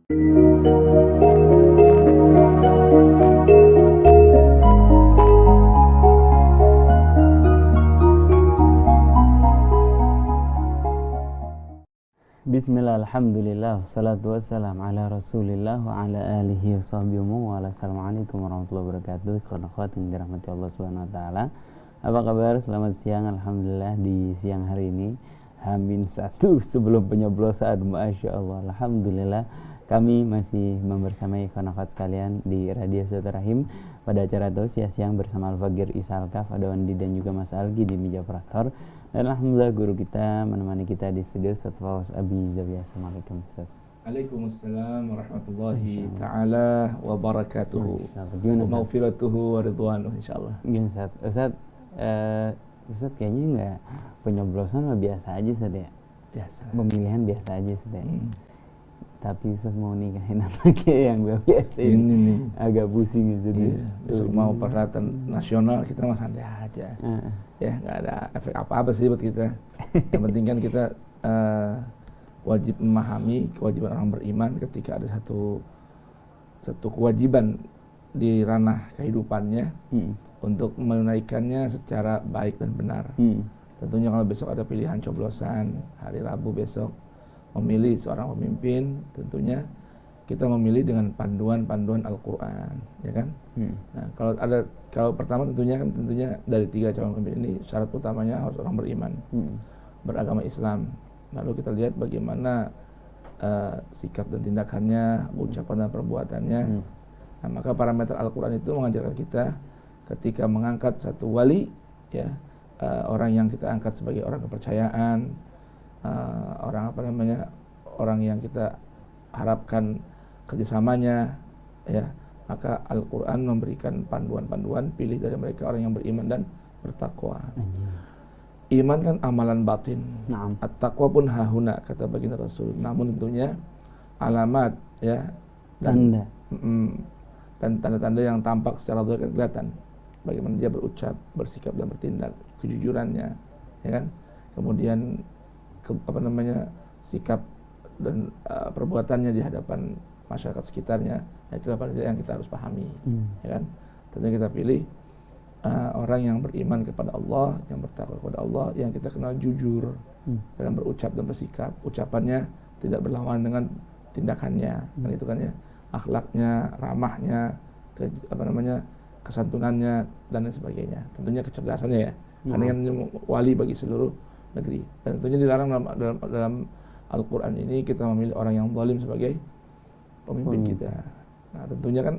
Bismillah, alhamdulillah, wassalatu wassalam ala rasulillah wa ala alihi wa sahbihi wa ala. Assalamualaikum warahmatullahi wabarakatuh. Khawat yang dirahmati Allah subhanahu wa ta'ala. Apa kabar? Selamat siang. Alhamdulillah di siang hari ini H-1 sebelum penyoblosan. Masya Allah, alhamdulillah kami masih membersamai khawat sekalian di Radio Silaturahim pada acara tausiah siang bersama Al-Fagir Isalkaf, ada Wandi dan juga Mas Algi di meja operator. Dan alhamdulillah guru kita menemani kita di studio, Ustaz Fawaz Abi Zawiya. Assalamualaikum Ustaz. Waalaikumsalam warahmatullahi ta'ala wabarakatuh. Wa maghfiratuhu wa ridwanuh insyaallah. Gini Ustaz, Ustaz kayaknya enggak penyoblosan mah biasa aja Ustaz ya. Biasa. Pemilihan biasa aja Ustaz ya. Tapi Ustaz mau nikahin anaknya yang biasa ini nih agak pusing Ustaz. Iya, besok mau perhelatan nasional kita mah santai aja. Ya nggak ada efek apa-apa sih buat kita. Yang penting kan kita wajib memahami kewajiban orang beriman ketika ada satu kewajiban di ranah kehidupannya untuk menunaikannya secara baik dan benar. Tentunya kalau besok ada pilihan coblosan hari Rabu besok memilih seorang pemimpin, tentunya kita memilih dengan panduan Al-Quran, ya kan? Nah, kalau pertama tentunya dari 3 calon pemimpin ini syarat utamanya harus orang beriman, beragama Islam. Lalu kita lihat bagaimana sikap dan tindakannya, ucapan dan perbuatannya. Nah, maka parameter Al-Quran itu mengajarkan kita ketika mengangkat satu wali, ya, orang yang kita angkat sebagai orang kepercayaan, orang yang kita harapkan kerjasamanya, ya, maka Al-Quran memberikan panduan-panduan, pilih dari mereka orang yang beriman dan bertakwa. Iman kan amalan batin, at-taqwa pun hahuna kata baginda Rasul. Namun tentunya alamat, ya, dan tanda-tanda yang tampak secara zahir kelihatan, bagaimana dia berucap, bersikap dan bertindak, kejujurannya, ya kan, kemudian sikap dan perbuatannya di hadapan masyarakat sekitarnya. Nah, itulah yang kita harus pahami, ya kan. Tentunya kita pilih orang yang beriman kepada Allah, yang bertakwa kepada Allah, yang kita kenal jujur dalam berucap dan bersikap. Ucapannya tidak berlawanan dengan tindakannya, kan itu kan ya. Akhlaknya, ramahnya, kesantunannya dan lain sebagainya. Tentunya kecerdasannya ya. Karena kan wali bagi seluruh negeri. Dan tentunya dilarang dalam Al-Quran ini kita memilih orang yang zalim sebagai pemimpin kita. Nah, tentunya kan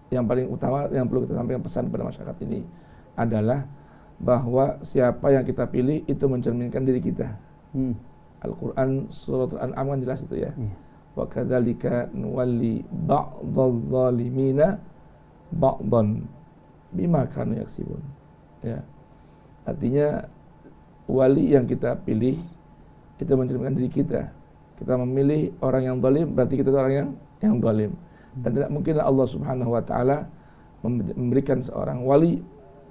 yang paling utama yang perlu kita sampaikan pesan kepada masyarakat ini adalah bahwa siapa yang kita pilih itu mencerminkan diri kita. Al-Quran surat Al-An'am kan jelas itu ya. Wa kadzalika nuwalli ba'dadz zalimina ba'dan bima kanu yaksibun. Ya. Artinya wali yang kita pilih itu mencerminkan diri kita. Kita memilih orang yang zalim, berarti kita orang yang zalim. Dan tidak mungkinlah Allah Subhanahu wa taala memberikan seorang wali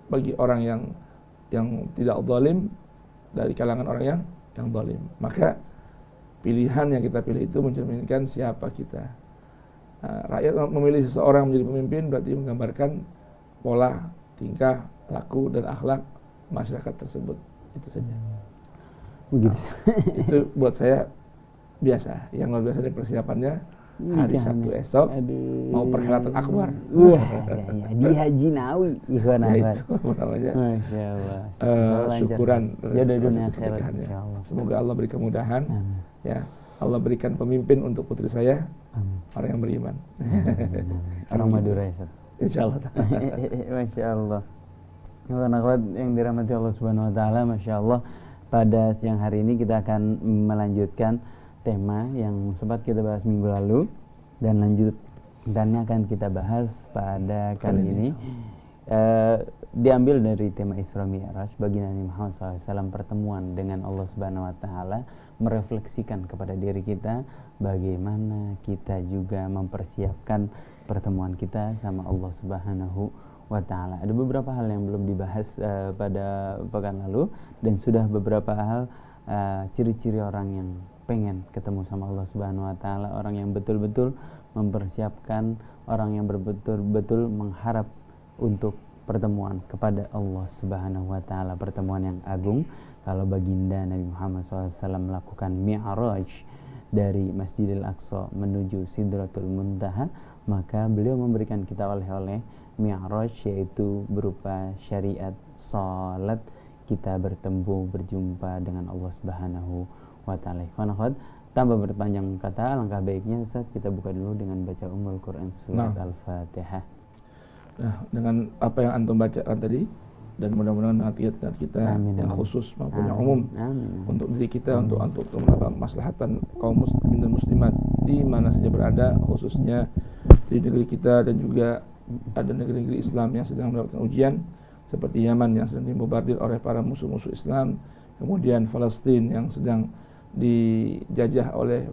bagi orang yang tidak zalim dari kalangan orang yang zalim. Maka pilihan yang kita pilih itu mencerminkan siapa kita. Rakyat memilih seseorang menjadi pemimpin berarti menggambarkan pola, tingkah, laku dan akhlak masyarakat tersebut. Itu saja. Begitu. Itu buat saya biasa. Yang luar biasa dari persiapannya hari Sabtu esok mau perhelatan akbar. Wah, di Haji Nawi, ikhwan ya, itu namanya. Masya Allah. Syukuran pernikahannya. Semoga Allah beri kemudahan. Ya, Allah berikan pemimpin untuk putri saya, orang yang beriman. Orang Madura ya. Insyaallah. Masya Allah. Anak-anak yang dirahmati Allah Subhanahu wa taala, Masya Allah, pada siang hari ini kita akan melanjutkan tema yang sempat kita bahas minggu lalu dan lanjutannya akan kita bahas pada kali ini. Diambil dari tema Isra Mi'raj, baginda Nabi Muhammad SAW pertemuan dengan Allah Subhanahu wa taala, merefleksikan kepada diri kita bagaimana kita juga mempersiapkan pertemuan kita sama Allah Subhanahu wa ta'ala. Ada beberapa hal yang belum dibahas pada pekan lalu, dan sudah beberapa hal ciri-ciri orang yang pengen ketemu sama Allah Subhanahu wa ta'ala, orang yang betul-betul mempersiapkan orang yang betul-betul mengharap untuk pertemuan kepada Allah Subhanahu wa taala, pertemuan yang agung. Kalau baginda Nabi Muhammad SAW melakukan mi'raj dari Masjidil Aqsa menuju Sidratul Muntaha, maka beliau memberikan kita oleh-oleh mi'raj, yaitu berupa syariat salat, kita berjumpa dengan Allah Subhanahu wa taala. Tanpa berpanjang kata, alangkah baiknya Ustaz kita buka dulu dengan baca Ummul Quran surat Al-Fatihah. Nah, dengan apa yang antum bacakan tadi, dan mudah-mudahan hati kita yang khusus maupun yang umum untuk diri kita, untuk maslahatan kaum muslimin dan muslimat di mana saja berada, khususnya di negeri kita, dan juga ada negeri-negeri Islam yang sedang mendapatkan ujian seperti Yaman yang sedang dibombardir oleh para musuh-musuh Islam, kemudian Palestina yang sedang dijajah oleh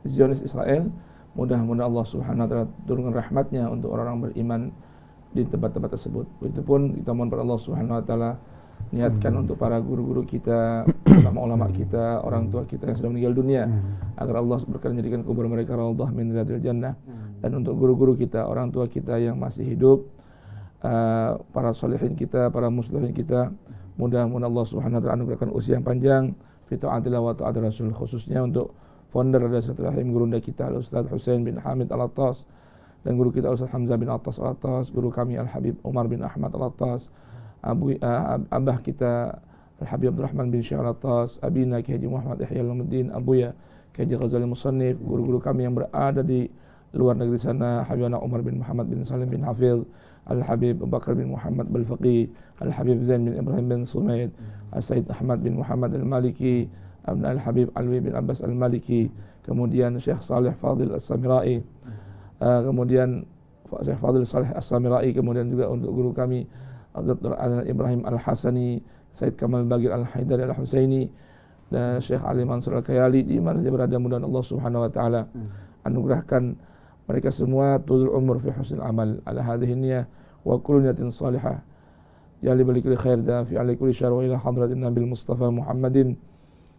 Zionis Israel. Mudah-mudahan Allah Subhanahu wa taala turunkan rahmatnya untuk orang-orang beriman di tempat-tempat tersebut. Begitupun kita mohon pada Allah Subhanahu wa taala niatkan untuk para guru-guru kita, ulama-ulama kita, orang tua kita yang sudah meninggal dunia, agar Allah berkenan jadikan kubur mereka raudhah min riyadil jannah. Dan untuk guru-guru kita, orang tua kita yang masih hidup, para salihin kita, para muslimin kita, mudah-mudahan Allah Subhanahu wa taala anugerahkan usia yang panjang fi ta'atillah wa ta'at Rasul, khususnya untuk founder Radhatul Rahim gurunda kita Al-Ustaz Husain bin Hamid Al-Attas, dan guru kita Ustaz Hamzah bin Attas Al-Attas, guru kami Al-Habib Umar bin Ahmad Al-Attas, abah kita Al-Habib Abdurrahman bin Syekh Al-Attas, abina Ki Haji Muhammad Ihya Al-Muddin, abuya Ki Haji Ghazali Musannif, guru-guru kami yang berada di luar negeri sana, Habibana Umar bin Muhammad bin Salim bin Hafidh, Al-Habib Abu Bakar bin Muhammad Al-Faqih, Al-Habib Zain bin Ibrahim bin Sumaid, Al-Sayyid Ahmad bin Muhammad Al-Maliki, Abna Al-Habib Alwi bin Abbas Al-Maliki, kemudian Syekh Saleh Fadil As-Samirai, kemudian Syekh Fadil Saleh As-Samirai, kemudian juga untuk guru kami Dr. Ibrahim Al-Hasani, Said Kamal Bagir Al-Haidari Al-Husaini, dan Syekh Ali Mansur Al-Kayali, di mana saja berada, mudah-mudahan Allah Subhanahu wa taala anugerahkan mereka semua tulul umur fi husnil amal ala hadhihi niyyah wa kullu niyatin salihah jali balikul khair da fi alaihi kulli syarr wa ila hadratin nabil mustafa Muhammadin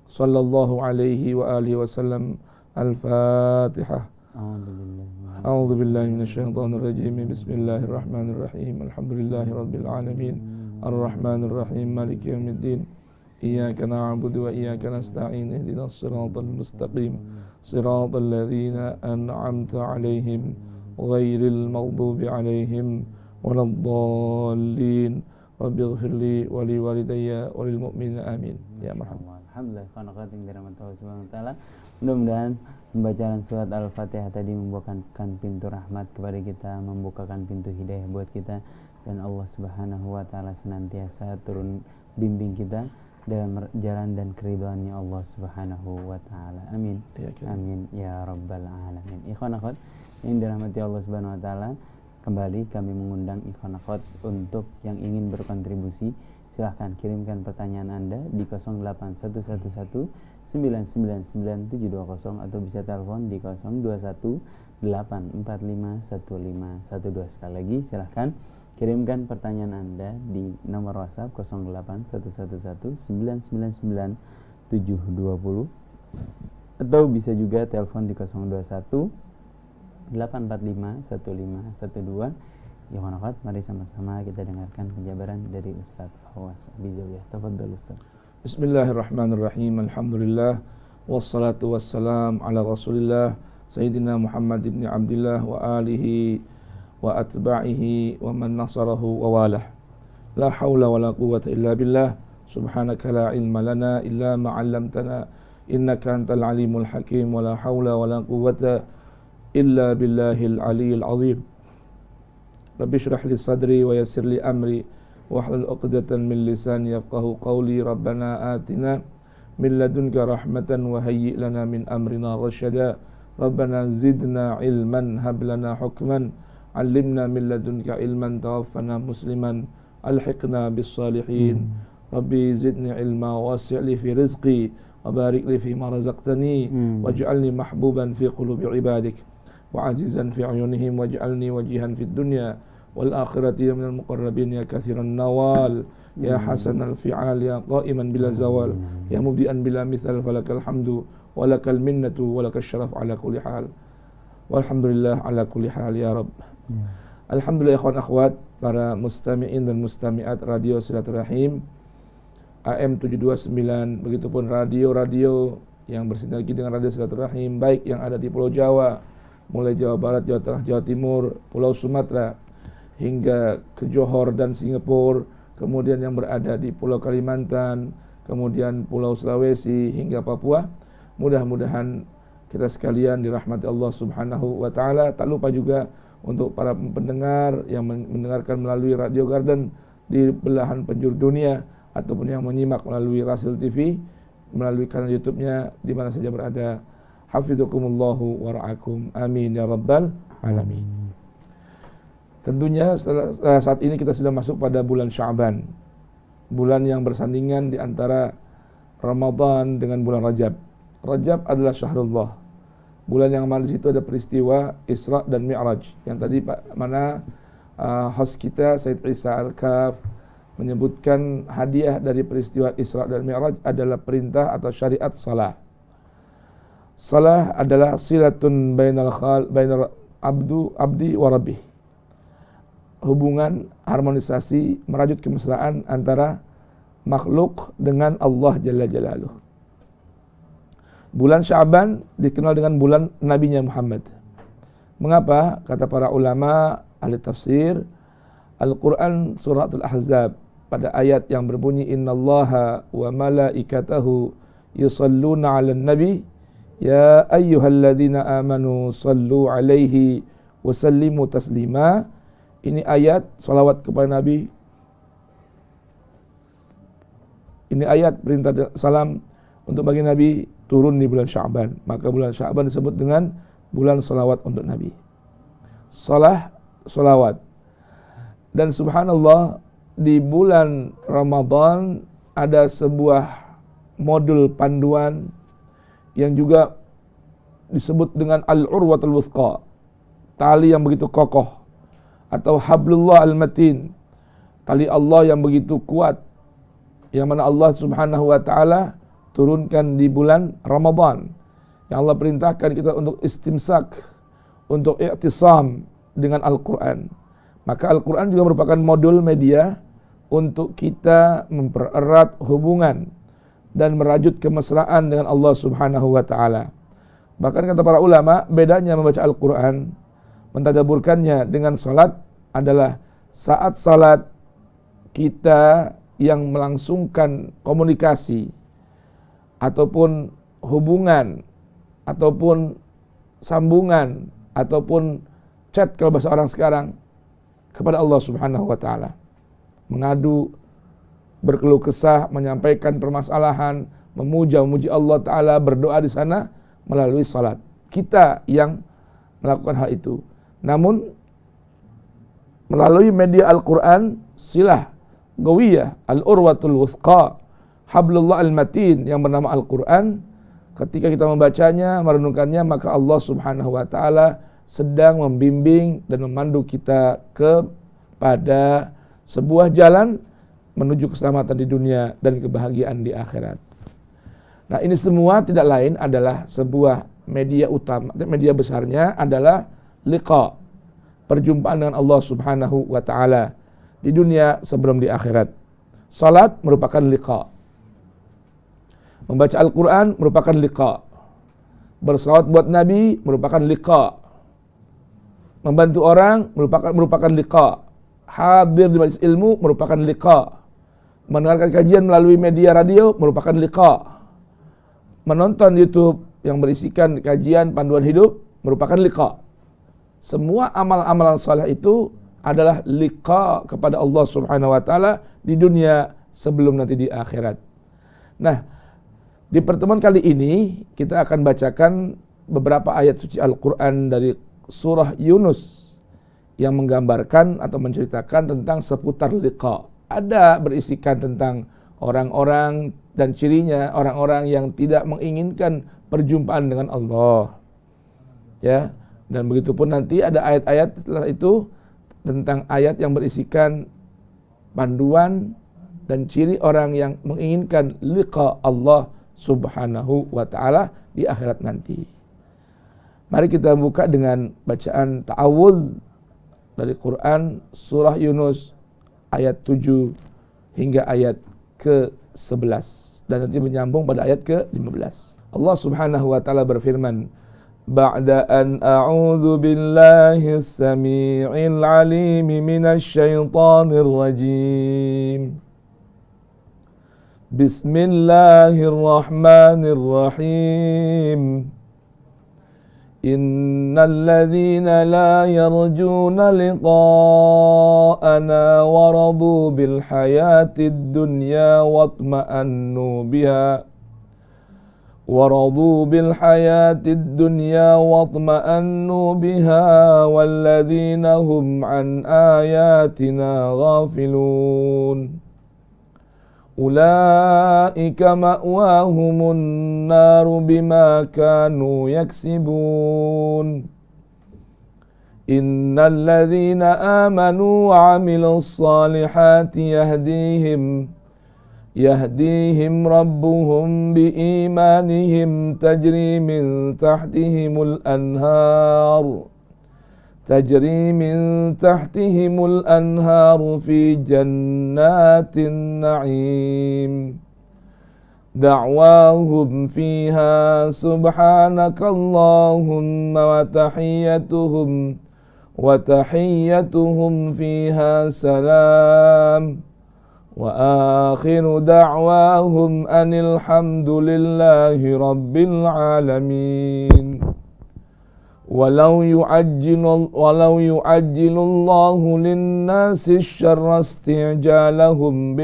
sallallahu alaihi wa alihi wasallam. Al-Fatihah. A'udzu billahi minasyaitonir rajim. Bismillahirrahmanirrahim. Alhamdulillahi rabbil alamin. Arrahmanir rahim. Maliki yaumiddin. Iyyaka na'budu wa iyyaka nasta'in. Ihdinas siratal mustaqim. Siratal ladzina an'amta 'alaihim ghairil maghdubi 'alaihim waladdallin. Rabbighfirli wa li walidayya wa lil mu'minina amin. Ya marhaban. Alhamdulillah, khonaqatin dirahmati Allah Subhanahu wa taala. Mudah-mudahan pembacaan surat Al-Fatihah tadi membukakan pintu rahmat kepada kita, membukakan pintu hidayah buat kita, dan Allah Subhanahu wa taala senantiasa turun bimbing kita dalam jalan dan keridhaannya Allah Subhanahu wa taala. Amin. Amin ya rabbal alamin. Ikhwan akhwat yang dirahmati Allah Subhanahu wa taala, kembali kami mengundang ikhwan akhwat untuk yang ingin berkontribusi, silahkan kirimkan pertanyaan Anda di 08111999720 atau bisa telepon di 0218451512. Sekali lagi silahkan kirimkan pertanyaan Anda di nomor WhatsApp 08111999720 atau bisa juga telepon di 021 8451512. Ya manfaat, mari sama-sama kita dengarkan penjabaran dari Ustaz Fawaz Abizawiyah. Tafadhal Ustaz. Bismillahirrahmanirrahim. Alhamdulillah wassalatu wassalam ala Rasulillah Sayyidina Muhammad ibn Abdullah wa alihi wa atba'ihi wa man nasarahu wa walah. La hawla wa la quwwata illa billah. Subhanaka la ilma lana illa ma 'allamtana innaka antal alimul hakim wa la hawla wa la quwwata illa billahil aliyyil azim. Rabbi shrah li sadri wa yassir li amri wahlul 'uqdatan min lisani yafqahu qawli. Rabbana atina min ladunka rahmatan wa hayyi' lana min amrina rasyada. Rabbana zidna ilman hab lana hukman 'allimna min ladunka ilman tawaffana musliman alhiqna bis salihin. Rabbi zidni ilma wasi' li fi rizqi wa barik li fi ma razaqtani waj'alni mahbuban fi qulubi ibadik wa azizan fi ayunihim waj'alni wajihan fid dunya wal akhirati minal muqarrabin ya katsiran nawal ya hasanal fi'al ya qa'iman bila zawal ya mubdi'an bila mithal falakal hamdu walakal minnatu walakal syaraf ala kulli hal walhamdulillah ala kulli hal ya Rabb. Alhamdulillah ikhwan akhwat, para mustami'in dan mustami'at Radio Silaturahim AM 729, begitupun radio-radio yang bersinergi dengan Radio Silaturahim, baik yang ada di Pulau Jawa, mulai Jawa Barat, Jawa Tengah, Jawa Timur, Pulau Sumatera, hingga ke Johor dan Singapura, kemudian yang berada di Pulau Kalimantan, kemudian Pulau Sulawesi, hingga Papua. Mudah-mudahan kita sekalian dirahmati Allah Subhanahu wa Ta'ala. Tak lupa juga untuk para pendengar yang mendengarkan melalui Radio Garden di belahan penjuru dunia, ataupun yang menyimak melalui Rasil TV, melalui kanal YouTube-nya di mana saja berada. Hafizukumullahu wa ra'akum. Amin ya rabbal alamin. Tentunya saat ini kita sudah masuk pada bulan Sya'ban, bulan yang bersandingan di antara Ramadan dengan bulan Rajab. Rajab adalah syahrullah, bulan yang mana di situ ada peristiwa Isra dan Mi'raj, yang tadi host kita Said Isa Al-Kaf menyebutkan hadiah dari peristiwa Isra dan Mi'raj adalah perintah atau syariat salah. Salah adalah silatun bainal abdi wa rabbih, hubungan harmonisasi merajut kemesraan antara makhluk dengan Allah Jalla Jalaluh. Bulan Sya'ban dikenal dengan bulan Nabinya Muhammad. Mengapa? Kata para ulama ahli tafsir, Al-Quran suratul Ahzab pada ayat yang berbunyi innallaha wa malaikatahu yusalluna 'alan nabi ya ayyuhalladzina amanu sallu 'alaihi wa sallimu taslima. Ini ayat salawat kepada Nabi. Ini ayat perintah salam untuk bagi Nabi turun di bulan Sya'ban. Maka bulan Sya'ban disebut dengan bulan salawat untuk Nabi. Salawat. Dan subhanallah, di bulan Ramadan ada sebuah modul panduan yang juga disebut dengan al-urwatul wuthqa, tali yang begitu kokoh, atau hablullah al-matin, tali Allah yang begitu kuat, yang mana Allah Subhanahu wa Ta'ala turunkan di bulan Ramadan, yang Allah perintahkan kita untuk istimsak, untuk i'tisam dengan Al-Quran. Maka Al-Quran juga merupakan modul media untuk kita mempererat hubungan dan merajut kemesraan dengan Allah Subhanahu wa Ta'ala. Bahkan kata para ulama, bedanya membaca Al-Quran, mentadaburkannya dengan salat adalah saat salat kita yang melangsungkan komunikasi ataupun hubungan ataupun sambungan ataupun chat kalau bahasa orang sekarang kepada Allah Subhanahu wa Ta'ala. Mengadu, berkeluh kesah, menyampaikan permasalahan, memuji Allah Ta'ala, berdoa di sana melalui salat. Kita yang melakukan hal itu. Namun melalui media Al-Quran, silah gawiyah, al-urwatul wuthqa, hablullah al-matin yang bernama Al-Quran, ketika kita membacanya, merenungkannya, maka Allah Subhanahu wa Ta'ala sedang membimbing dan memandu kita kepada sebuah jalan menuju keselamatan di dunia dan kebahagiaan di akhirat. Nah, ini semua tidak lain adalah sebuah media utama, media besarnya adalah liqa, perjumpaan dengan Allah Subhanahu wa Ta'ala di dunia sebelum di akhirat. Salat merupakan liqa. Membaca Al-Quran merupakan liqa. Bersalawat buat Nabi merupakan liqa. Membantu orang merupakan liqa. Hadir di majelis ilmu merupakan liqa. Mendengarkan kajian melalui media radio merupakan liqa. Menonton YouTube yang berisikan kajian panduan hidup merupakan liqa. Semua amal-amalan saleh itu adalah liqa kepada Allah Subhanahu wa Ta'ala di dunia sebelum nanti di akhirat. Nah, di pertemuan kali ini kita akan bacakan beberapa ayat suci Al-Quran dari surah Yunus yang menggambarkan atau menceritakan tentang seputar liqa. Ada berisikan tentang orang-orang dan cirinya orang-orang yang tidak menginginkan perjumpaan dengan Allah. Ya, dan begitu pun nanti ada ayat-ayat setelah itu tentang ayat yang berisikan panduan dan ciri orang yang menginginkan liqa Allah Subhanahu wa ta'ala di akhirat nanti. Mari kita buka dengan bacaan ta'awudz dari Quran surah Yunus ayat 7 hingga ayat ke-11 dan nanti menyambung pada ayat ke-15. Allah Subhanahu wa ta'ala berfirman, Ba'da an a'udzu billahi as-sami'il 'alim minasy syaithanir rajim. Bismillahirrahmanirrahim. Innal ladzina la yarjuna liqa'ana wa radu bil hayatid dunya watma'annu biha ورضوا بالحياة الدنيا واطمأنوا بها والذين هم عن آياتنا غافلون أولئك مأواهم النار بما كانوا يكسبون إن الذين آمنوا وعملوا الصالحات يهديهم ربهم بإيمانهم تجري من تحتهم الأنهار في جنات النعيم دعواهم فيها سبحانك اللهم وتحيتهم فيها سلام وآخر دعواهم أن الحمد لله رب العالمين ولو يعجل الله للناس الشر استعجالهم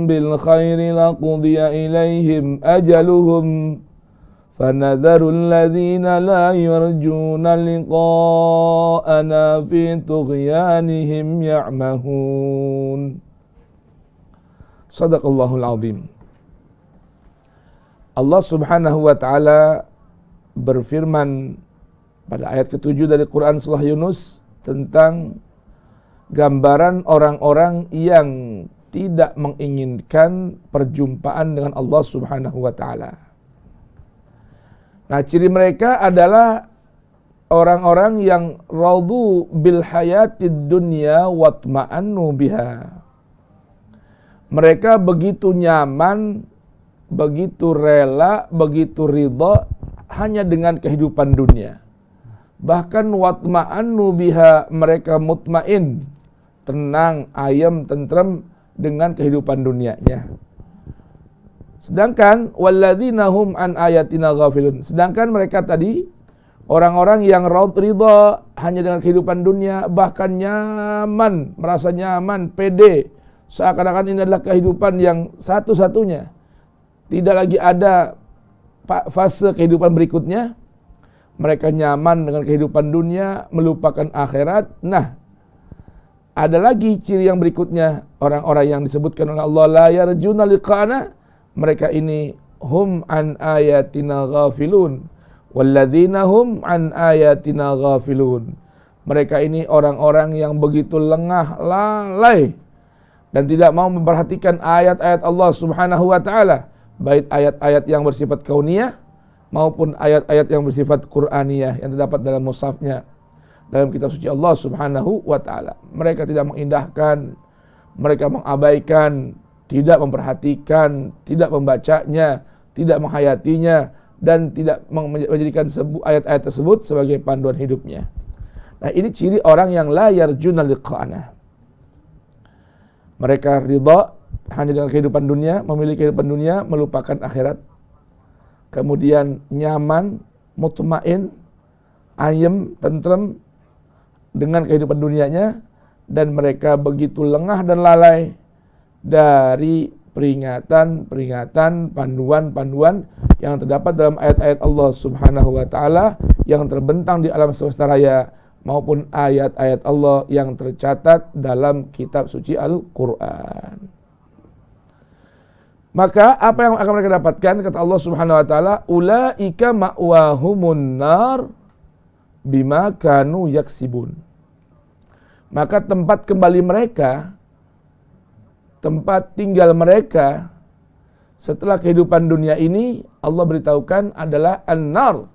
بالخير لقضي إليهم أجلهم فنذر الذين لا يرجون لقاءنا في طغيانهم يعمهون. Sadaqallahul azim. Allah Subhanahu wa ta'ala berfirman pada ayat ke-7 dari Quran surah Yunus tentang gambaran orang-orang yang tidak menginginkan perjumpaan dengan Allah Subhanahu wa ta'ala. Nah, ciri mereka adalah orang-orang yang radu bil hayatid dunya watma'annu biha. Mereka begitu nyaman, begitu rela, begitu ridha hanya dengan kehidupan dunia. Bahkan watma'annu biha, mereka mutmain, tenang, ayem, tentrem dengan kehidupan dunianya. Sedangkan walladzina hum an ayatina ghafilun. Sedangkan mereka tadi orang-orang yang ridha hanya dengan kehidupan dunia, bahkan nyaman, merasa nyaman, pede, seakan-akan ini adalah kehidupan yang satu-satunya. Tidak lagi ada fase kehidupan berikutnya. Mereka nyaman dengan kehidupan dunia, melupakan akhirat. Nah, ada lagi ciri yang berikutnya, orang-orang yang disebutkan oleh Allah la yarjuna liqa'ana. Mereka ini hum an ayatina ghafilun walladzina hum an ayatina ghafilun. Mereka ini orang-orang yang begitu lengah, lalai dan tidak mau memperhatikan ayat-ayat Allah Subhanahu wa ta'ala, baik ayat-ayat yang bersifat kauniyah maupun ayat-ayat yang bersifat Qur'aniyah yang terdapat dalam mushafnya, dalam kitab suci Allah Subhanahu wa ta'ala. Mereka tidak mengindahkan, mereka mengabaikan, tidak memperhatikan, tidak membacanya, tidak menghayatinya, dan tidak menjadikan ayat-ayat tersebut sebagai panduan hidupnya. Nah, ini ciri orang yang la yarjuna liqa'ana. Mereka ridha hanya dengan kehidupan dunia, memiliki kehidupan dunia, melupakan akhirat. Kemudian nyaman, mutmain, ayem, tentrem dengan kehidupan dunianya, dan mereka begitu lengah dan lalai dari peringatan-peringatan, panduan-panduan yang terdapat dalam ayat-ayat Allah Subhanahu wa ta'ala yang terbentang di alam semesta raya maupun ayat-ayat Allah yang tercatat dalam kitab suci Al-Quran. Maka apa yang akan mereka dapatkan? Kata Allah Subhanahu wa taala, ulaika ma'wahumun nar bima kanu yaksibun. Maka tempat kembali mereka, tempat tinggal mereka setelah kehidupan dunia ini, Allah beritahukan adalah an-nar.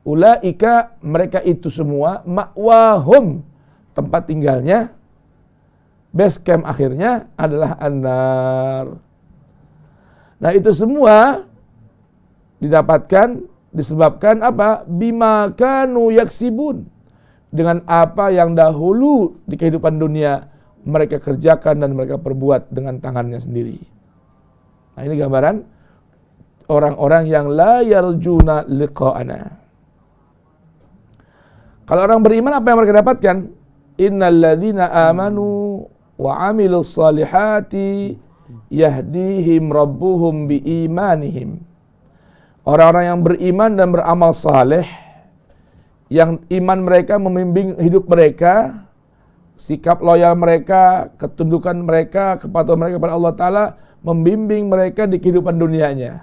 Ulaika, mereka itu semua, ma'wahum, tempat tinggalnya, base camp akhirnya adalah an-nar. Nah, itu semua didapatkan disebabkan apa? Bima kanu yaksibun. Dengan apa yang dahulu di kehidupan dunia mereka kerjakan dan mereka perbuat dengan tangannya sendiri. Nah, ini gambaran orang-orang yang la yarjuna liqa'ana. Kalau orang beriman, apa yang mereka dapatkan? Innal ladzina amanu wa amilus salihati yahdihim rabbuhum biimanihim. Orang-orang yang beriman dan beramal saleh, yang iman mereka membimbing hidup mereka, sikap loyal mereka, ketundukan mereka, kepatuhan mereka kepada Allah Ta'ala, membimbing mereka di kehidupan dunianya.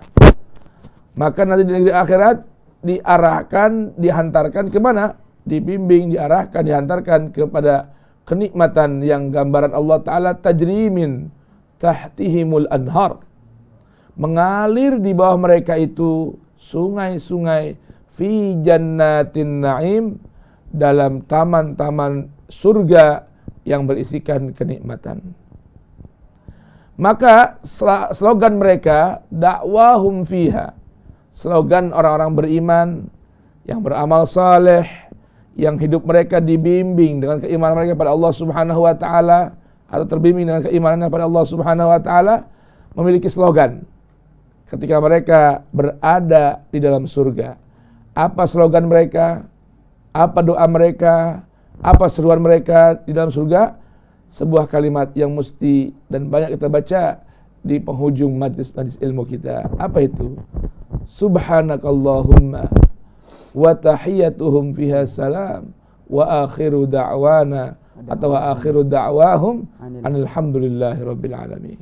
Maka nanti di negeri akhirat diarahkan, dihantarkan kemana? Dibimbing, diarahkan, dihantarkan kepada kenikmatan yang gambaran Allah Ta'ala tajrimin tahtihimul anhar, mengalir di bawah mereka itu sungai-sungai fi jannatin na'im, dalam taman-taman surga yang berisikan kenikmatan. Maka slogan mereka dakwahum fiha, slogan orang-orang beriman yang beramal saleh, yang hidup mereka dibimbing dengan keimanan mereka pada Allah Subhanahu wa taala, atau terbimbing dengan keimanannya pada Allah Subhanahu wa taala, memiliki slogan ketika mereka berada di dalam surga. Apa slogan mereka? Apa doa mereka? Apa seruan mereka di dalam surga? Sebuah kalimat yang mesti dan banyak kita baca di penghujung majlis ilmu kita. Apa itu? Subhanakallahumma wa tahiyyatuhum fiha salam wa akhiru da'wana atau akhiru da'wahum alhamdulillahi rabbil alamin.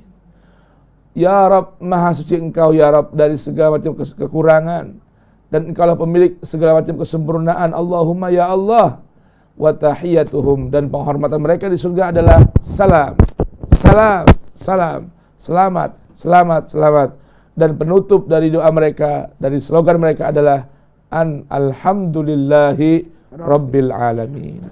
Ya Rabb, maha suci Engkau ya Rabb dari segala macam kekurangan, dan Engkaulah pemilik segala macam kesempurnaan. Allahumma ya Allah, wa tahiyyatuhum, dan penghormatan mereka di surga adalah salam, salam, salam, selamat, selamat, selamat, dan penutup dari doa mereka, dari slogan mereka adalah alhamdulillahi rabbil alamin.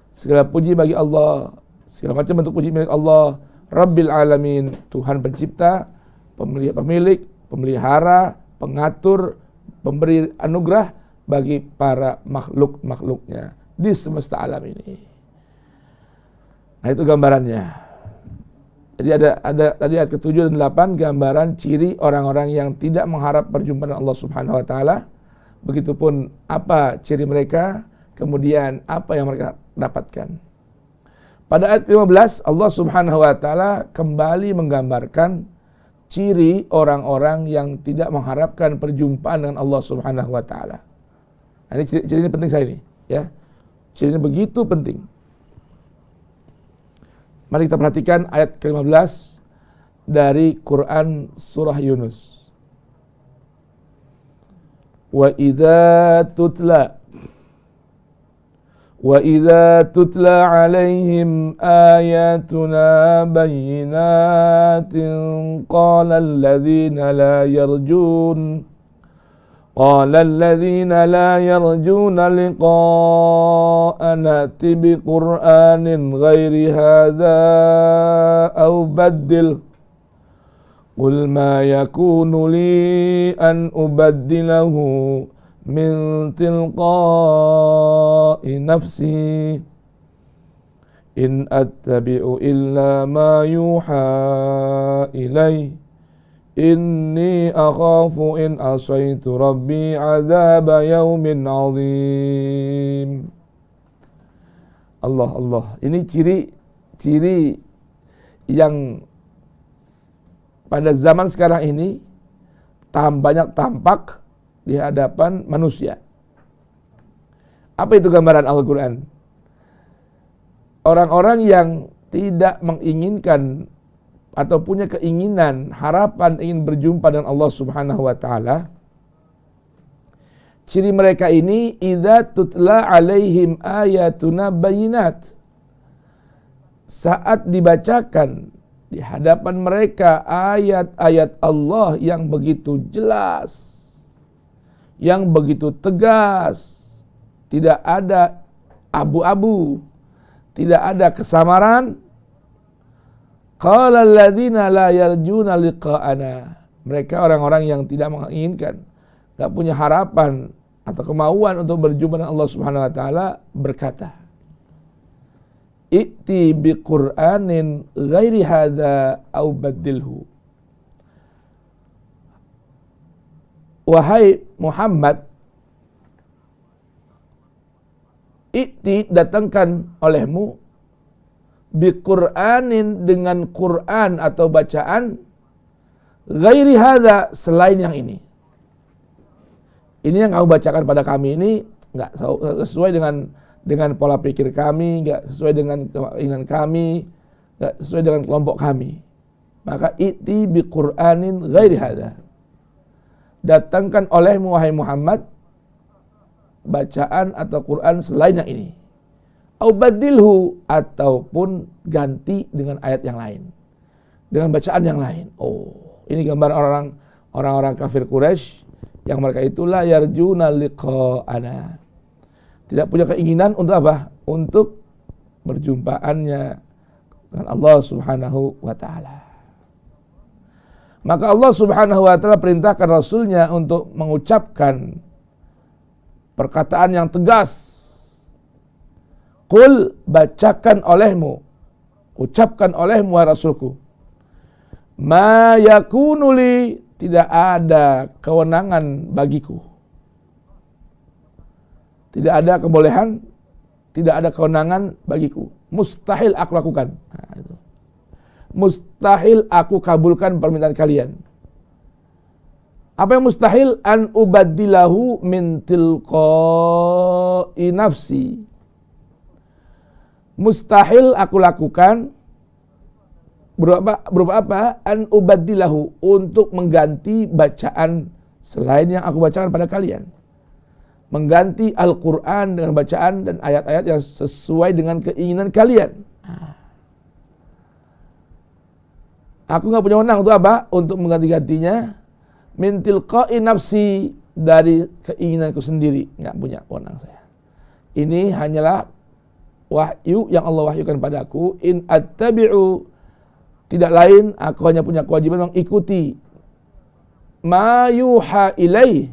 Segala puji bagi Allah, segala macam bentuk puji milik Allah, Rabbil Alamin, Tuhan pencipta, pemilik, pemelihara, pengatur, pemberi anugerah bagi para makhluk-makhluknya di semesta alam ini. Nah, itu gambarannya. Jadi ada tadi ayat ke-7 dan 8 gambaran ciri orang-orang yang tidak mengharap perjumpaan Allah Subhanahu wa taala. Begitupun apa ciri mereka, kemudian apa yang mereka dapatkan. Pada ayat 15 Allah Subhanahu wa taala kembali menggambarkan ciri orang-orang yang tidak mengharapkan perjumpaan dengan Allah Subhanahu wa taala. Nah, ini ciri ini penting saya ini, ya. Ciri ini begitu penting. Mari kita perhatikan ayat ke-15 dari Quran surah Yunus. Wa idza tutla alaihim ayatuna bayyinatin qala alladhina la yarjuna liqa'ana ati biqur'anin ghairi hadha aw baddil qul ma yakunu li an ubaddilahu min tilqa'i nafsi in attabi'u illa ma yuha ilai inni akhafu in asaitu rabbi azaba yaumin azim. Allah, ini ciri yang pada zaman sekarang ini banyak tampak di hadapan manusia. Apa itu gambaran Al-Quran? Orang-orang yang tidak menginginkan atau punya keinginan, harapan ingin berjumpa dengan Allah Subhanahu wa taala, ciri mereka ini idza tutla alaihim ayatuna bayyinat. Saat dibacakan di hadapan mereka ayat-ayat Allah yang begitu jelas, yang begitu tegas, tidak ada abu-abu, tidak ada kesamaran. Qala alladzina la yarjuna liqa'ana. Mereka orang-orang yang tidak menginginkan, tidak punya harapan atau kemauan untuk berjumpa dengan Allah Subhanahu wa taala berkata, "I'ti biqur'anin ghairi hadza au baddilhu." Wahai Muhammad, i'ti datangkan olehmu biqur'anin dengan Quran atau bacaan ghairi hadza selain yang ini. Ini yang kamu bacakan pada kami ini enggak sesuai dengan pola pikir kami, enggak sesuai dengan keinginan kami, enggak sesuai dengan kelompok kami. Maka i'ti biqur'anin ghairi hadza. Datangkan olehmu wahai Muhammad bacaan atau Quran selain yang ini. Au badilhu, ataupun ganti dengan ayat yang lain, dengan bacaan yang lain. Oh, ini gambar orang-orang kafir Quraisy yang mereka itulah yarjuna liqa'ana. Tidak punya keinginan untuk apa? Untuk berjumpaannya dengan Allah Subhanahu wa taala. Maka Allah Subhanahu wa taala perintahkan Rasulnya untuk mengucapkan perkataan yang tegas. Qul, bacakan olehmu, ucapkan olehmu wahai Rasulku, ma yakunu li, tidak ada kewenangan bagiku, tidak ada kebolehan, tidak ada kewenangan bagiku, mustahil aku lakukan. Nah, itu. Mustahil aku kabulkan permintaan kalian. Apa yang mustahil? An ubaddilahu min tilqa'i nafsi. Mustahil aku lakukan berupa apa? An ubaddilahu, untuk mengganti bacaan selain yang aku bacakan pada kalian. Mengganti Al-Quran dengan bacaan dan ayat-ayat yang sesuai dengan keinginan kalian. Aku gak punya wewenang untuk apa? Untuk mengganti-gantinya. Min tilqa'i nafsi, dari keinginanku sendiri. Gak punya wewenang saya. Ini hanyalah wahyu yang Allah wahyukan padaku. In attabi'u, tidak lain aku hanya punya kewajiban mengikuti ma yuha ilaih,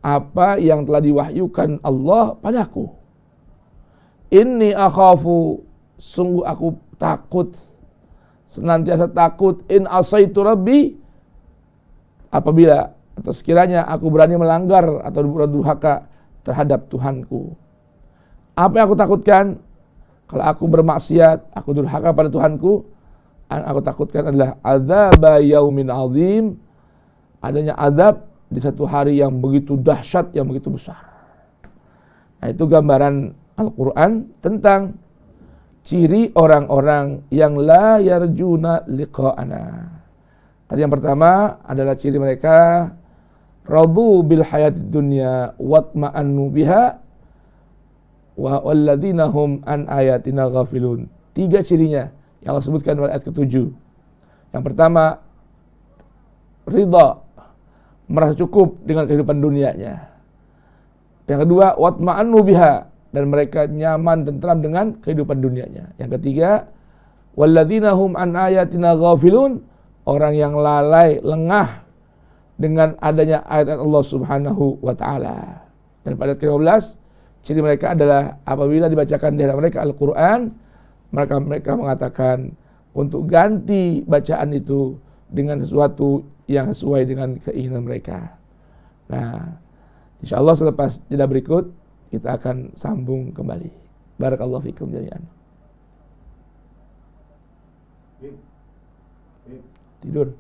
apa yang telah diwahyukan Allah padaku. Inni akhafu, sungguh aku takut, senantiasa takut, in asaitu rabbi, apabila atau sekiranya aku berani melanggar atau berdurhaka terhadap Tuhanku. Apa yang aku takutkan? Kalau aku bermaksiat, aku durhaka pada Tuhanku, yang aku takutkan adalah azab yaumin azim, adanya azab di satu hari yang begitu dahsyat, yang begitu besar. Nah, itu gambaran Al-Quran tentang ciri orang-orang yang la yarjuna liqa'ana. Tadi yang pertama adalah ciri mereka radu bil hayatid dunya watma'annu biha wa walladzina hum an ayatina ghafilun. 3 cirinya yang Allah sebutkan pada ayat ke-7. Yang pertama, ridha, merasa cukup dengan kehidupan dunianya. Yang kedua, watma'annu biha, dan mereka nyaman tentram dengan kehidupan dunianya. Yang ketiga, walladzina hum an ayatina ghafilun, orang yang lalai, lengah dengan adanya ayat Allah Subhanahu wa taala. Dan pada ayat ke-15, ciri mereka adalah apabila dibacakan di hadapan mereka Al-Quran, mereka mengatakan untuk ganti bacaan itu dengan sesuatu yang sesuai dengan keinginan mereka. Nah, insyaallah selepas jeda berikut kita akan sambung kembali. Barakallahu fikum jami'an. Tidur.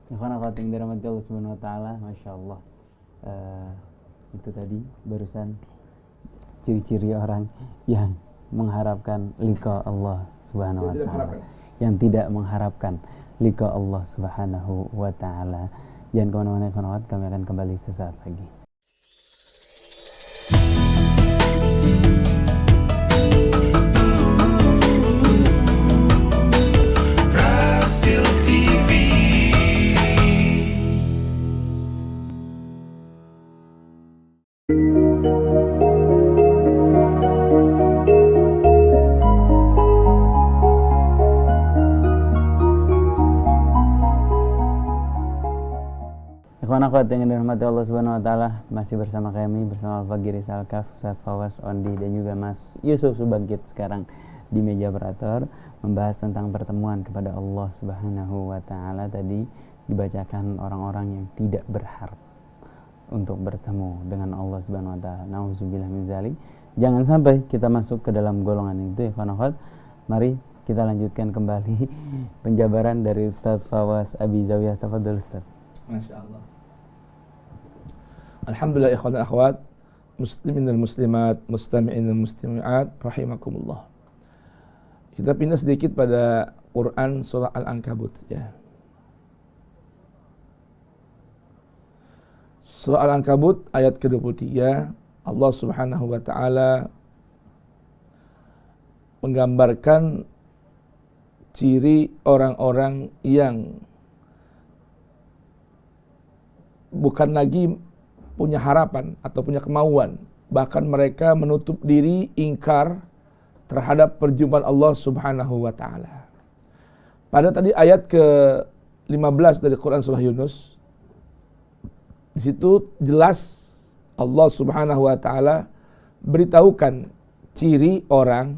Ikhwan akhwat yang dirahmati Allah Subhanahu wa taala, Masya Allah. Itu tadi barusan ciri-ciri orang yang mengharapkan liqa Allah Subhanahu wa Tidak taala, mengharapkan. yang tidak mengharapkan liqa Allah Subhanahu wa taala. Jangan kemana-mana ikhwan, kami akan kembali sesaat lagi. Brasil TV. Ikhwan akhwat yang dirahmati Allah Subhanahu wa taala, masih bersama kami, bersama Al-Fagiri Salkaf, Ustaz Fawaz Ondi dan juga Mas Yusuf Subangkit sekarang di meja operator membahas tentang pertemuan kepada Allah Subhanahu wa taala. Tadi dibacakan orang-orang yang tidak berharap untuk bertemu dengan Allah Subhanahu wa taala. Nauzubillah min zalik. Jangan sampai kita masuk ke dalam golongan itu, ikhwan akhwat. Mari kita lanjutkan kembali penjabaran dari Ustaz Fawaz Abi Zawiyah. Tafadhol Ustaz. Masya Allah. Alhamdulillah ikhwan dan akhwat, muslimin dan muslimat, mustami'in dan mustami'at, rahimakumullah. Kita pindah sedikit pada Quran surah Al-Ankabut ya. Surah Al-Ankabut ayat ke-23, Allah Subhanahu wa taala menggambarkan ciri orang-orang yang bukan lagi punya harapan atau punya kemauan, bahkan mereka menutup diri, ingkar terhadap perjumpaan Allah Subhanahu wa taala. Pada tadi ayat ke-15 dari Quran surah Yunus, di situ jelas Allah Subhanahu wa taala beritahukan ciri orang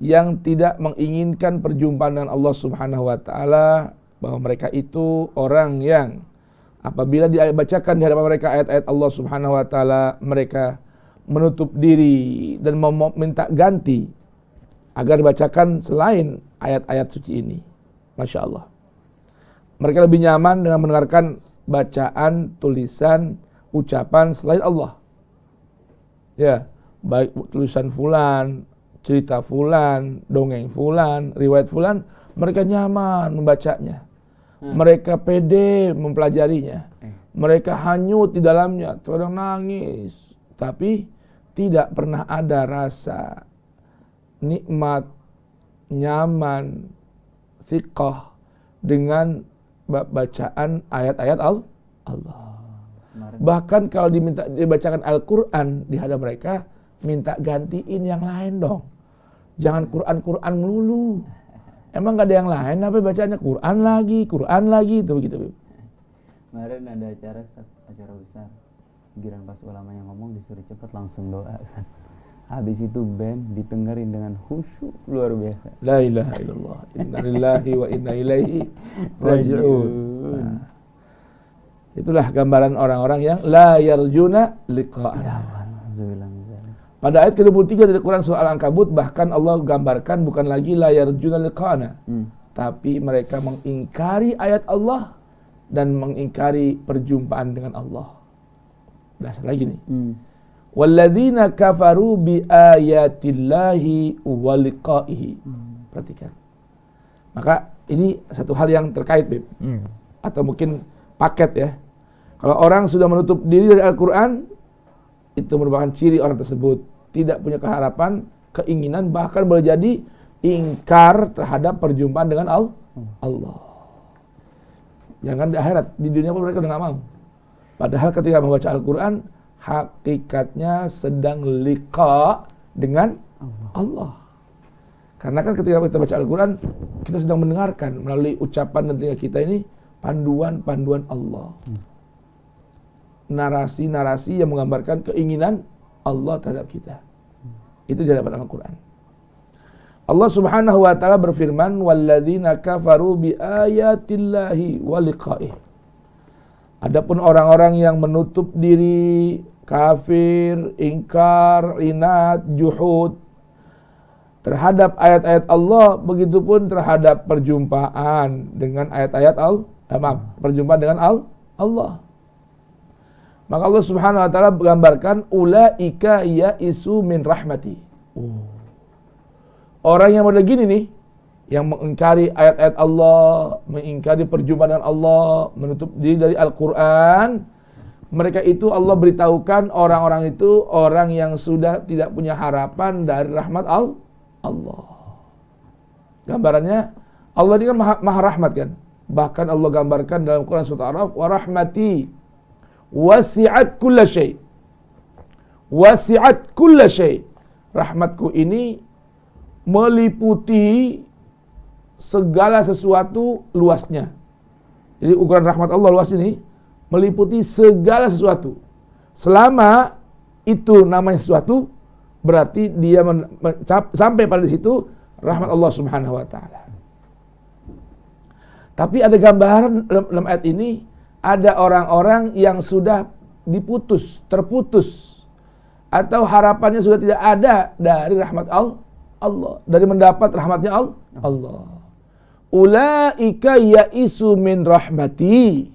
yang tidak menginginkan perjumpaan dengan Allah Subhanahu wa taala, bahwa mereka itu orang yang apabila dibacakan di hadapan mereka ayat-ayat Allah Subhanahu wa taala, mereka menutup diri dan meminta ganti agar dibacakan selain ayat-ayat suci ini. Masya Allah. Mereka lebih nyaman dengan mendengarkan bacaan, tulisan, ucapan selain Allah. Ya, baik tulisan fulan, cerita fulan, dongeng fulan, riwayat fulan, mereka nyaman membacanya. Mereka pede mempelajarinya. Mereka hanyut di dalamnya, terkadang nangis, tapi tidak pernah ada rasa nikmat, nyaman, thiqah dengan bacaan ayat-ayat Allah. Bahkan kalau dibacakan Al-Quran di hadapan mereka, minta gantiin yang lain dong. Jangan Quran melulu. Emang gak ada yang lain, apa bacaannya Quran lagi, itu begitu. Kemarin ada acara besar. Giran pas ulama yang ngomong disuruh cepet langsung doa. Habis itu band ditengerin dengan khusyuk luar biasa. La ilaha illallah, inna lillahi wa inna ilaihi raji'un. Nah, itulah gambaran orang-orang yang la yarjuna liqa'ana. Pada ayat ke-23 dari Quran surah Al-Ankabut, bahkan Allah gambarkan bukan lagi la yarjuna liqa'ana, tapi mereka mengingkari ayat Allah dan mengingkari perjumpaan dengan Allah. Udah lagi nih. Walladzina kafaru bi ayatillahi wa liqa'ihi. Perhatikan. Maka ini satu hal yang terkait, Bib. Atau mungkin paket ya. Kalau orang sudah menutup diri dari Al-Quran, itu merupakan ciri orang tersebut tidak punya keharapan, keinginan, bahkan boleh jadi ingkar terhadap perjumpaan dengan Allah. Jangan di akhirat, di dunia pun mereka udah gak mau. Padahal ketika membaca Al-Quran, hakikatnya sedang liqa dengan Allah. Karena kan ketika kita baca Al-Quran, kita sedang mendengarkan melalui ucapan dan telinga kita ini panduan-panduan Allah. Narasi-narasi yang menggambarkan keinginan Allah terhadap kita. Itu di hadapan Al-Quran. Allah Subhanahu wa taala berfirman, walladzina kafaru bi ayatillahi wa liqa'ihi. Adapun orang-orang yang menutup diri, kafir, ingkar, inat, juhud terhadap ayat-ayat Allah, begitupun terhadap perjumpaan dengan ayat-ayat perjumpaan dengan Allah. Maka Allah Subhanahu wa taala menggambarkan ulaika ya'isu min rahmati. Orang yang model gini nih, yang mengingkari ayat-ayat Allah, mengingkari perjumpaan dengan Allah, menutup diri dari Al-Qur'an, mereka itu Allah beritahukan orang-orang itu orang yang sudah tidak punya harapan dari rahmat Allah. Gambarannya Allah ini kan maha rahmat kan. Bahkan Allah gambarkan dalam Quran surah Al-Araf, wa rahmati wasi'at kulla syai. Wasi'at kulla syai. Rahmatku ini meliputi segala sesuatu luasnya. Jadi ukuran rahmat Allah luas ini meliputi segala sesuatu. Selama itu namanya sesuatu, berarti dia sampai pada situ rahmat Allah Subhanahu wa taala. Tapi ada gambaran dalam ayat ini, ada orang-orang yang sudah terputus atau harapannya sudah tidak ada dari rahmat Allah, dari mendapat rahmatnya Allah. Ulaika ya'isu min rahmati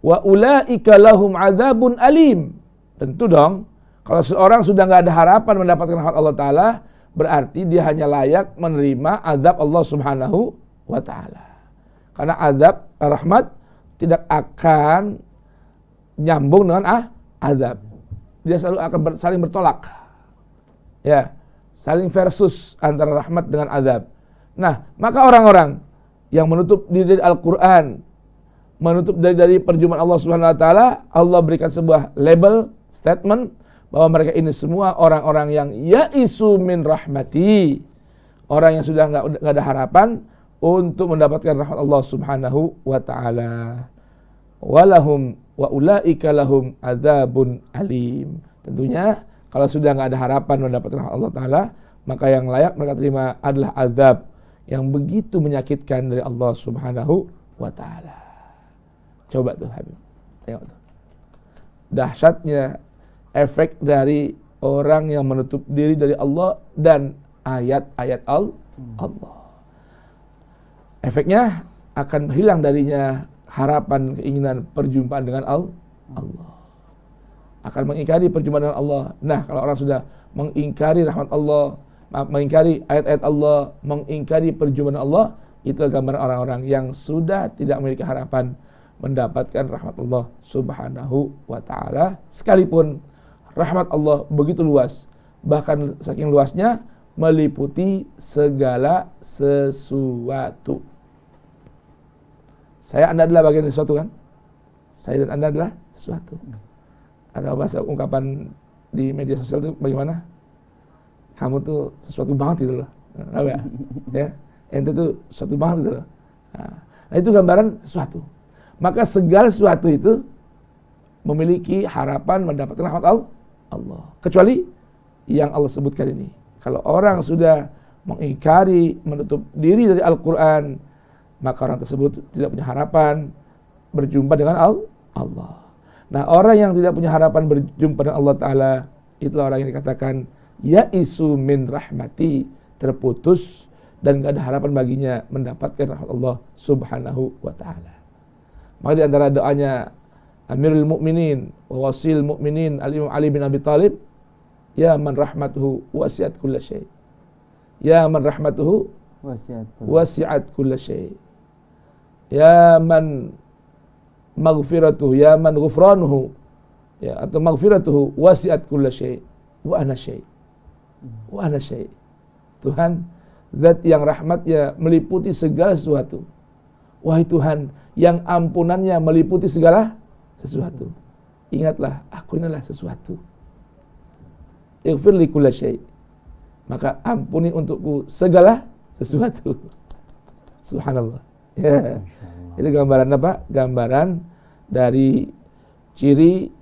wa ulaika lahum adzabun alim. Tentu dong, kalau seorang sudah nggak ada harapan mendapatkan rahmat Allah Ta'ala, berarti dia hanya layak menerima azab Allah Subhanahu wa Ta'ala. Karena azab rahmat tidak akan nyambung dengan azab. Dia selalu akan saling bertolak. Ya, saling versus antara rahmat dengan azab. Nah, maka orang-orang yang menutup diri dari Al-Qur'an, menutup dari perjumpaan Allah Subhanahu wa taala, Allah berikan sebuah label, statement bahwa mereka ini semua orang-orang yang ya'isu min rahmati. Orang yang sudah enggak ada harapan untuk mendapatkan rahmat Allah Subhanahu wa taala. Walahum wa ulaika lahum adzabun alim. Tentunya kalau sudah enggak ada harapan mendapatkan rahmat Allah taala, maka yang layak mereka terima adalah azab yang begitu menyakitkan dari Allah Subhanahu wa taala. Coba tuh Habib, tengok tuh. Dahsyatnya efek dari orang yang menutup diri dari Allah dan ayat-ayat Allah. Efeknya akan hilang darinya harapan, keinginan perjumpaan dengan Allah. Akan mengingkari perjumpaan dengan Allah. Nah, kalau orang sudah mengingkari rahmat Allah, mengingkari ayat-ayat Allah, mengingkari perjumpaan Allah, itu gambaran orang-orang yang sudah tidak memiliki harapan mendapatkan rahmat Allah Subhanahu wa taala, sekalipun rahmat Allah begitu luas, bahkan saking luasnya meliputi segala sesuatu. Saya Anda adalah bagian dari sesuatu kan? Saya dan Anda adalah sesuatu. Ada bahasa ungkapan di media sosial itu bagaimana? Kamu tuh sesuatu banget gitu loh. Tahu ya? Ya, ente tuh sesuatu banget gitu loh. Nah, itu gambaran sesuatu. Maka segala sesuatu itu memiliki harapan mendapatkan rahmat Allah. Kecuali yang Allah sebutkan ini. Kalau orang sudah mengingkari, menutup diri dari Al-Quran, maka orang tersebut tidak punya harapan berjumpa dengan Allah. Nah, orang yang tidak punya harapan berjumpa dengan Allah Ta'ala, itulah orang yang dikatakan ya'isu min rahmati, terputus dan gak ada harapan baginya mendapatkan rahmat Allah Subhanahu wa Ta'ala. Maka di antara doanya Amirul Mukminin wa Wasil Mukminin Al-Imam Ali bin Abi Thalib, ya man rahmatuhu wasi'at kulla syai. Ya man rahmatuhu wasi'at kulla syai. Ya man maghfiratuhu, ya man ghufranuhu, ya, atau maghfiratuhu wasi'at kulla syai wa ana syai. Wa ana syai. Tuhan, zat yang rahmatnya meliputi segala sesuatu. Wahai Tuhan, yang ampunannya meliputi segala sesuatu. Ingatlah, aku inilah sesuatu. Ighfir li kulla syai. Maka ampuni untukku segala sesuatu. Subhanallah. Ya. Itu gambaran apa? Gambaran dari ciri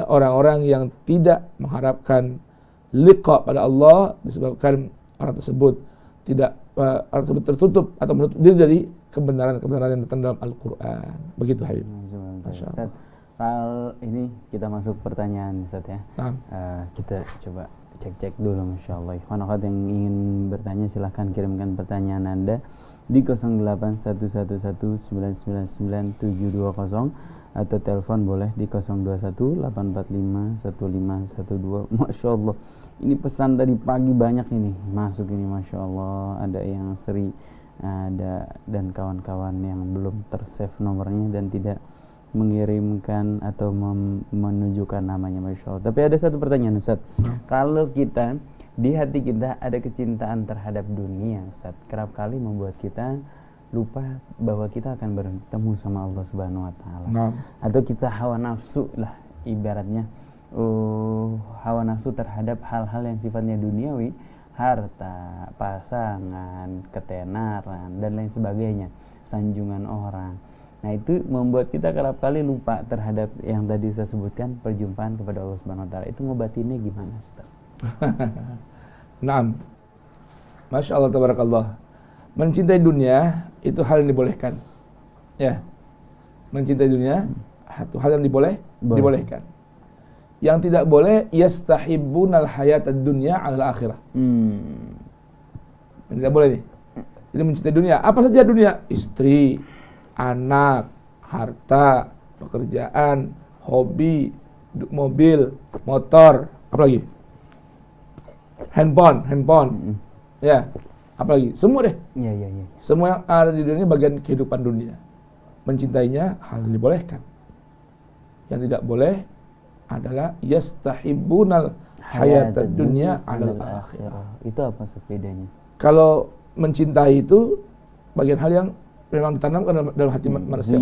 orang-orang yang tidak mengharapkan liqa pada Allah, disebabkan orang tersebut orang tersebut tertutup atau menutup diri dari kebenaran-kebenaran yang datang dalam Al-Quran. Begitu Habib. Ustaz, ini kita masuk pertanyaan Ustaz ya. Kita coba cek-cek dulu, Masya Allah. Ikhwan akhwat yang ingin bertanya silahkan kirimkan pertanyaan Anda di 081119999720 atau telepon boleh di 021 845 1512. Masya Allah, ini pesan tadi pagi banyak ini masuk ini, Masya Allah. Ada yang Sri, ada dan kawan-kawan yang belum tersave nomornya dan tidak mengirimkan atau menunjukkan namanya, Masya Allah. Tapi ada satu pertanyaan, Ustaz. Kalau kita di hati kita ada kecintaan terhadap dunia, Ustaz, kerap kali membuat kita lupa bahwa kita akan bertemu sama Allah Subhanahu wa taala. Atau kita hawa nafsu lah ibaratnya. Hawa nafsu terhadap hal-hal yang sifatnya duniawi, harta, pasangan, ketenaran dan lain sebagainya, sanjungan orang. Nah, itu membuat kita kerap kali lupa terhadap yang tadi saya sebutkan, perjumpaan kepada Allah Subhanahu wa taala. Itu ngobatinnya gimana, Ustaz? Naam. Masya Allah, tabarakallah. Mencintai dunia itu hal yang dibolehkan. Ya. Mencintai dunia satu hal yang dibolehkan. Yang tidak boleh, yastahibbunal hayatad dunya 'alal akhirah. Yang tidak boleh nih. Jadi mencintai dunia, apa saja dunia? Istri, anak, harta, pekerjaan, hobi, mobil, motor, apa lagi? Handphone. Ya, apalagi? Semua deh. Iya. Semua yang ada di dunia bagian kehidupan dunia. Mencintainya hal yang dibolehkan. Yang tidak boleh adalah yastahibbunal hayatad dunya 'alal akhirah. Itu apa bedanya? Kalau mencintai itu bagian hal yang memang ditanamkan dalam hati manusia.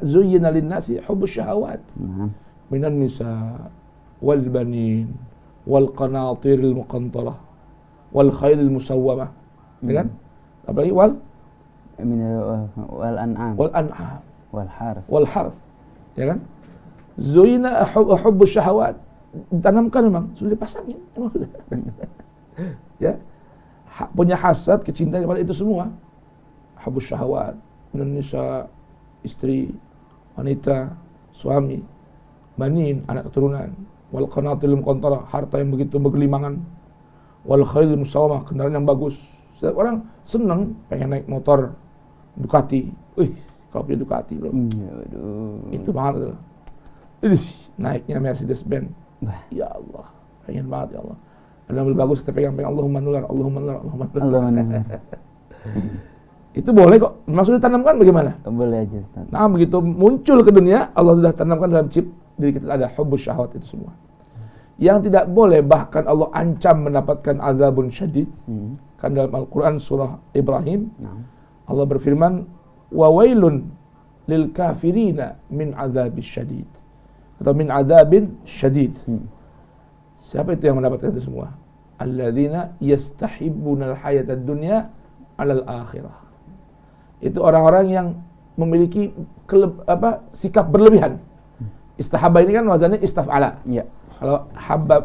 Zuyyina lin-nasi hubbus syahawat. Minan nisa wal banin wal qanatiril muqantarah wal khailil musawwamah. Ya kan? Apalagi wal an'am wal harth. Ya kan? Zuyyina hubbus syahawat. Ditanamkan memang, sudah dipasangin memang sudah. Ya. Punya hasad, kecintaan kepada itu semua. Hubbus syahawat, minan nisa, istri, wanita, suami, banin, anak keturunan, wal qanatil muqantarah, harta yang begitu bergelimangan, wal khailil musawwamah, kendaraan yang bagus. Setiap orang senang pengen naik motor Ducati. Kalau punya Ducati, bro. Itu mahal itu. Naiknya Mercedes Benz. Ya Allah, pengen banget ya Allah. Ada mobil bagus kita pegang Allahumma nular. Itu boleh kok. Maksudnya tanamkan bagaimana? Boleh aja, Ustaz. Nah, begitu muncul ke dunia, Allah sudah tanamkan dalam chip diri kita ada hubbus syahwat itu semua. Yang tidak boleh, bahkan Allah ancam mendapatkan azabun syadid. Kan dalam Al-Quran surah Ibrahim, Allah berfirman, wa wailun lil kafirina min azabis syadid. Atau min azabin syadid. Siapa itu yang mendapatkan itu semua? Alladzina yastahibbunal hayatad dunya 'alal akhirah. Itu orang-orang yang memiliki sikap berlebihan. Istahabba ini kan wazannya istaf'ala. Ya. Kalau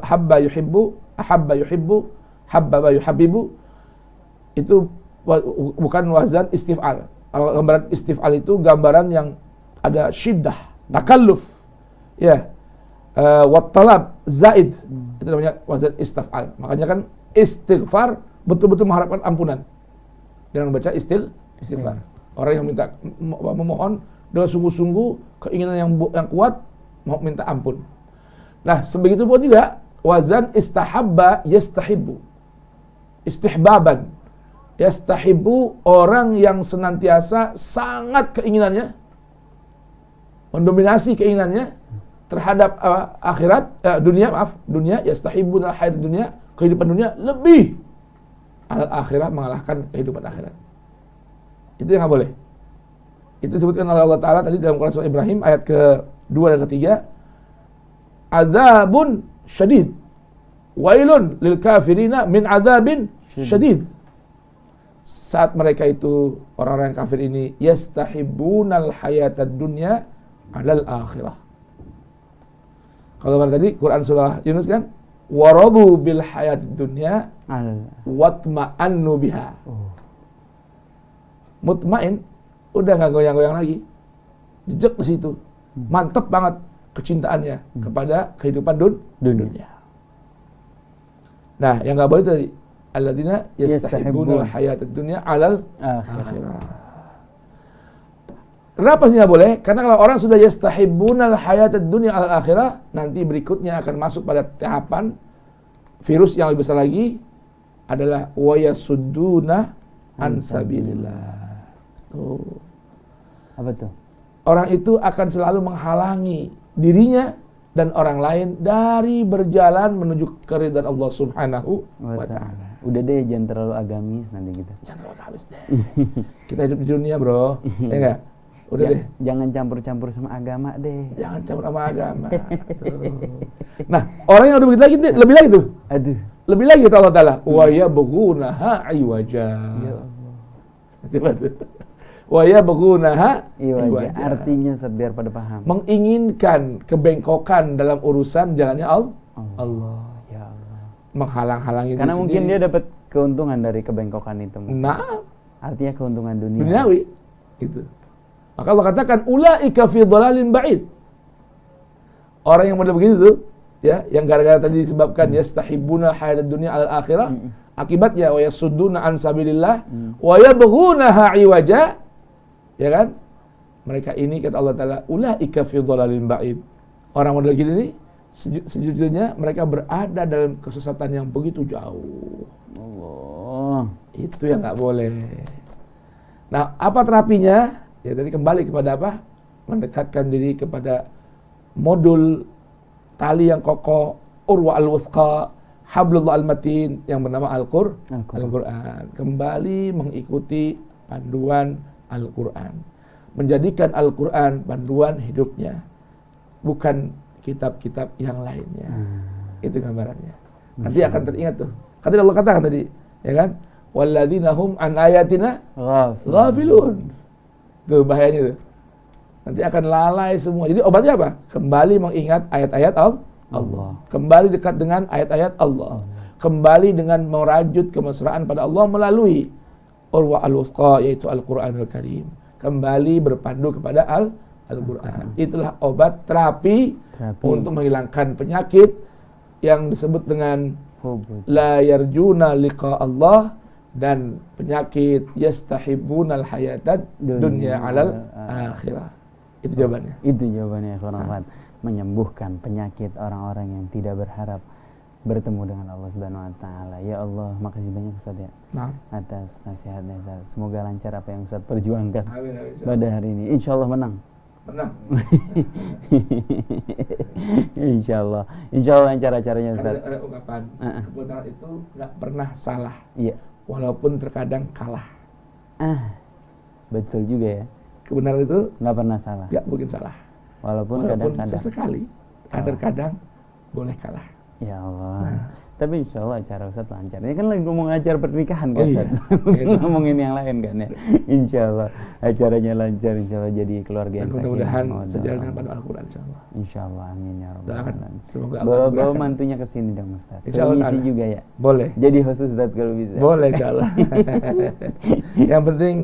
habba yuhibbu, habbaba yuhabbibu, itu bukan wazan istif'al. Kalau gambaran istif'al itu gambaran yang ada syiddah, takalluf. Ya. Wattalab zaid. Itu namanya wazan istaf'al. Makanya kan istighfar betul-betul mengharapkan ampunan. Dengan membaca istighfar. Orang yang minta memohon dengan sungguh-sungguh, keinginan yang kuat, mau minta ampun. Nah, sebegitu pun juga wazan istahabba yastahibbu. Istihbaban. Yastahibbu, orang yang senantiasa sangat keinginannya, mendominasi keinginannya terhadap dunia, yastahibbuna hayat dunia, kehidupan dunia lebih al akhirah, mengalahkan kehidupan akhirat. Itu yang nggak boleh. Itu disebutkan oleh Allah Ta'ala tadi dalam Quran surah Ibrahim ayat ke-2 dan ke-3. Azabun syadid, wailun lil kafirina min azabin syadid. Saat mereka itu, orang-orang kafir ini, yastahibbunal hayatad dunya 'alal akhirah. Kalau tadi Quran surah Yunus kan, waradu bil hayatid dunya watma'annu biha. Mutmain, udah nggak goyang-goyang lagi, jejak di situ, mantep banget kecintaannya kepada kehidupan dunia. Nah, yang nggak boleh tadi, alladzina yastahibbunal hayatad dunya 'alal akhirah. Kenapa sih nggak boleh? Karena kalau orang sudah yastahibbunal hayatad dunya al akhirah, nanti berikutnya akan masuk pada tahapan virus yang lebih besar lagi adalah wa yasudduna an sabilillah. Tuh. Apa tuh? Orang itu akan selalu menghalangi dirinya dan orang lain dari berjalan menuju keridhaan Allah Subhanahu wa taala. Udah deh, jangan terlalu agamis nanti kita. Jangan terlalu habis deh. Kita hidup di dunia, Bro. Ya enggak? Udah deh. Jangan campur-campur sama agama deh. Jangan campur sama agama. Tuh. Nah, orang yang udah begitu lagi lebih lagi tuh. Aduh. Lebih lagi kata Allah Ta'ala, wa yabghunaha iwaja. Ya Allah. Coba tuh. Wa yabghunaha Iwaja. iwaja. Artinya biar pada paham. Menginginkan kebengkokan dalam urusan jalannya Allah. Ya Allah. Menghalang-halangi Karena diri mungkin sendiri. dia dapat keuntungan dari kebengkokan itu. Nah, Artinya keuntungan dunia. duniawi. Gitu. Maka Allah katakan, ulaika fi dhalalin ba'id. Orang yang model begitu tuh, ya, yang gara-gara tadi disebabkan yastahibbuna hayatad dunya al akhirah, akibatnya wa yasudduna an sabilillah wa yabghunaha iwaja, ya kan? Mereka ini kata Allah Taala, ulaika fi dhalalin ba'id. Orang model gini nih, sejujurnya mereka berada dalam kesesatan yang begitu jauh. Allah. Itu yang nggak boleh. Nah, apa terapinya? Ya tadi kembali kepada apa? Mendekatkan diri kepada modul tali yang kokoh, urwa al-wuthqa, hablullah al-matin yang bernama Al-Quran. Kembali mengikuti panduan Al-Quran. Menjadikan Al-Quran panduan hidupnya. Bukan kitab-kitab yang lainnya. Itu gambarannya. Nanti akan teringat tuh. Kan Allah katakan tadi, ya kan? Walladzina hum an ayatina ghafilun. Tuh bahayanya tuh. Nanti akan lalai semua. Jadi obatnya apa? Kembali mengingat ayat-ayat Allah. Kembali dekat dengan ayat-ayat Allah. Kembali dengan merajut kemesraan pada Allah melalui urwa al-wuthqa, yaitu Al-Quranul Karim. Kembali berpandu kepada Al-Quran. Itulah obat terapi untuk menghilangkan penyakit yang disebut dengan la yarjuna liqa Allah, dan penyakit yastahibbunal hayatad dunya alal akhirah. Itu jawabannya. Itu jawabannya, Khurafat. Menyembuhkan penyakit orang-orang yang tidak berharap bertemu dengan Allah Subhanahu wa taala. Ya Allah, makasih banyak Ustaz ya. Atas nasihatnya Ustaz. Semoga lancar apa yang Ustaz perjuangkan pada hari ini. Insyaallah menang. Insyaallah lancar acaranya Ustaz. Ada ungkapan, kebenaran itu nggak pernah salah. Iya. Walaupun terkadang kalah. Betul juga ya. Kebenaran itu nggak pernah salah. Nggak mungkin salah. Walaupun kadang-kadang sesekali, kadang-kadang boleh kalah. Ya Allah. Tapi insya Allah acara Ustaz lancar. Ini kan lagi ngomong acara pernikahan kan Ustaz. Ngomongin yang lain kan ya. Insya Allah acaranya lancar. Insya Allah jadi keluarga yang sakinah. Mudah-mudahan sejalan dengan panduan Al-Quran insya Allah. Insya Allah, amin ya Rabbal Alamin. Semoga bawa mantunya ke sini dong Ustaz. Ngisi juga ya. Boleh. Jadi host Ustaz kalau bisa. Boleh insya Allah. Yang penting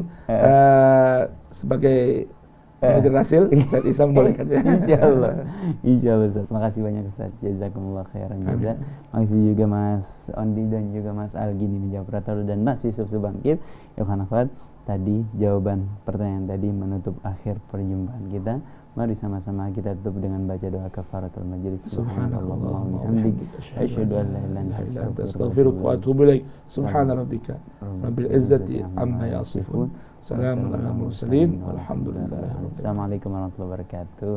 sebagai manajer hasil, Ustaz Isa membolehkan. Insya Allah Ustaz. Makasih banyak Ustaz. Jazakumullah khairan juga. Makasih juga Mas Ondi dan juga Mas Algini menjawab Pratalo dan Mas Yusuf Subangkit. Ya Khanafat, tadi jawaban pertanyaan tadi menutup akhir perjumpaan kita. Mari sama-sama kita tutup dengan baca doa kafaratul majelis. Subhanallah wa bihamdihi asyhadu an la ilaha illa anta astaghfiruka wa atubu ilaik. Subhana rabbika rabbil izzati amma yasifun. Salamun alal mursalin walhamdulillah. Assalamualaikum warahmatullahi wabarakatuh.